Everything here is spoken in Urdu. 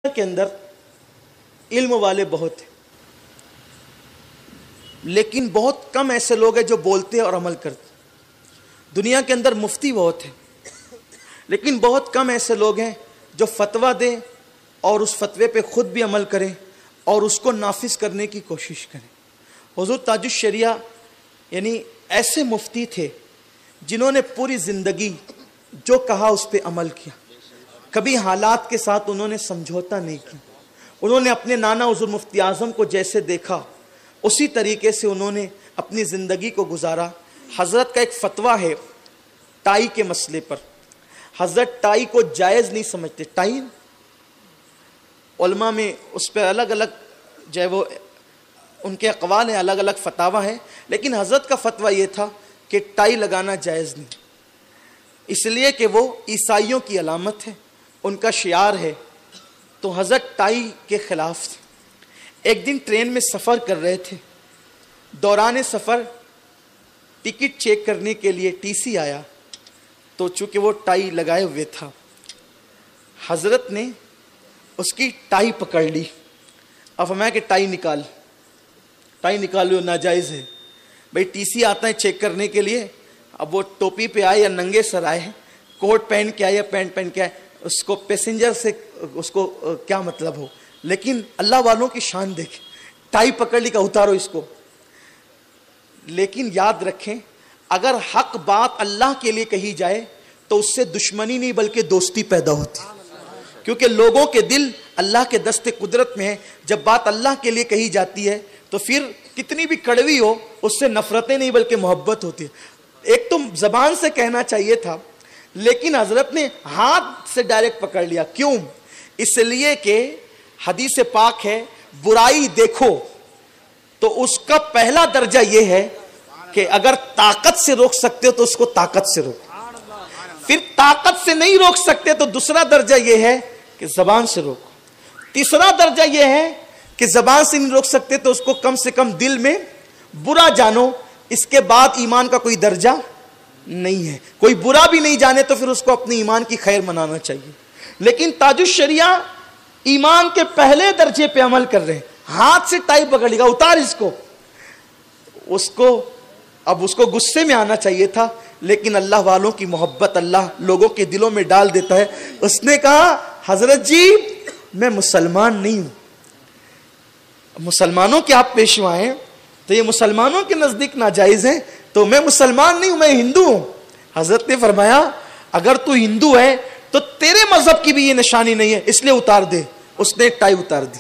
کے اندر علم والے بہت ہیں، لیکن بہت کم ایسے لوگ ہیں جو بولتے اور عمل کرتے۔ دنیا کے اندر مفتی بہت ہیں، لیکن بہت کم ایسے لوگ ہیں جو فتویٰ دیں اور اس فتوے پہ خود بھی عمل کریں اور اس کو نافذ کرنے کی کوشش کریں۔ حضور تاج الشریعہ یعنی ایسے مفتی تھے جنہوں نے پوری زندگی جو کہا اس پہ عمل کیا، کبھی حالات کے ساتھ انہوں نے سمجھوتا نہیں کیا۔ انہوں نے اپنے نانا حضور مفتی اعظم کو جیسے دیکھا اسی طریقے سے انہوں نے اپنی زندگی کو گزارا۔ حضرت کا ایک فتویٰ ہے ٹائی کے مسئلے پر، حضرت ٹائی کو جائز نہیں سمجھتے۔ ٹائی علماء میں اس پہ الگ الگ جو ہے وہ ان کے اقوال ہیں، الگ الگ فتاویٰ ہیں، لیکن حضرت کا فتویٰ یہ تھا کہ ٹائی لگانا جائز نہیں، اس لیے کہ وہ عیسائیوں کی علامت ہے، ان کا شعار ہے، تو حضرت ٹائی کے خلاف تھے۔ ایک دن ٹرین میں سفر کر رہے تھے، دوران سفر ٹکٹ چیک کرنے کے لیے ٹی سی آیا، تو چونکہ وہ ٹائی لگائے ہوئے تھا، حضرت نے اس کی ٹائی پکڑ لی۔ اب فرمایا کہ ٹائی نکالو، ناجائز ہے۔ بھئی ٹی سی آتا ہے چیک کرنے کے لیے، اب وہ ٹوپی پہ آئے یا ننگے سر آئے، کوٹ پہن کے آئے یا پینٹ پہن کے آئے، اس کو پیسنجر سے اس کو کیا مطلب ہو، لیکن اللہ والوں کی شان دیکھیں، ٹائی پکڑ لی کہ اتارو اس کو۔ لیکن یاد رکھیں اگر حق بات اللہ کے لیے کہی جائے تو اس سے دشمنی نہیں بلکہ دوستی پیدا ہوتی، کیونکہ لوگوں کے دل اللہ کے دست قدرت میں ہے۔ جب بات اللہ کے لیے کہی جاتی ہے تو پھر کتنی بھی کڑوی ہو اس سے نفرتیں نہیں بلکہ محبت ہوتی ہے۔ ایک تو زبان سے کہنا چاہیے تھا، لیکن حضرت نے ہاتھ سے ڈائریکٹ پکڑ لیا۔ کیوں؟ اس لیے کہ حدیث پاک ہے برائی دیکھو تو اس کا پہلا درجہ یہ ہے کہ اگر طاقت سے روک سکتے ہو تو اس کو طاقت سے روکو، پھر طاقت سے نہیں روک سکتے تو دوسرا درجہ یہ ہے کہ زبان سے روکو، تیسرا درجہ یہ ہے کہ زبان سے نہیں روک سکتے تو اس کو کم سے کم دل میں برا جانو۔ اس کے بعد ایمان کا کوئی درجہ نہیں ہے، کوئی برا بھی نہیں جانے تو پھر اس کو اپنے ایمان کی خیر منانا چاہیے۔ لیکن تاج الشریعہ ایمان کے پہلے درجے پہ عمل کر رہے ہیں، ہاتھ سے ٹائی پکڑ لے گا، اتار اس کو۔ اب اس کو غصے میں آنا چاہیے تھا، لیکن اللہ والوں کی محبت اللہ لوگوں کے دلوں میں ڈال دیتا ہے۔ اس نے کہا حضرت جی میں مسلمان نہیں ہوں، مسلمانوں کے آپ پیشوا ہیں تو یہ مسلمانوں کے نزدیک ناجائز ہیں، تو میں مسلمان نہیں ہوں، میں ہندو ہوں۔ حضرت نے فرمایا اگر تو ہندو ہے تو تیرے مذہب کی بھی یہ نشانی نہیں ہے، اس لیے اتار دے۔ اس نے ٹائی اتار دی۔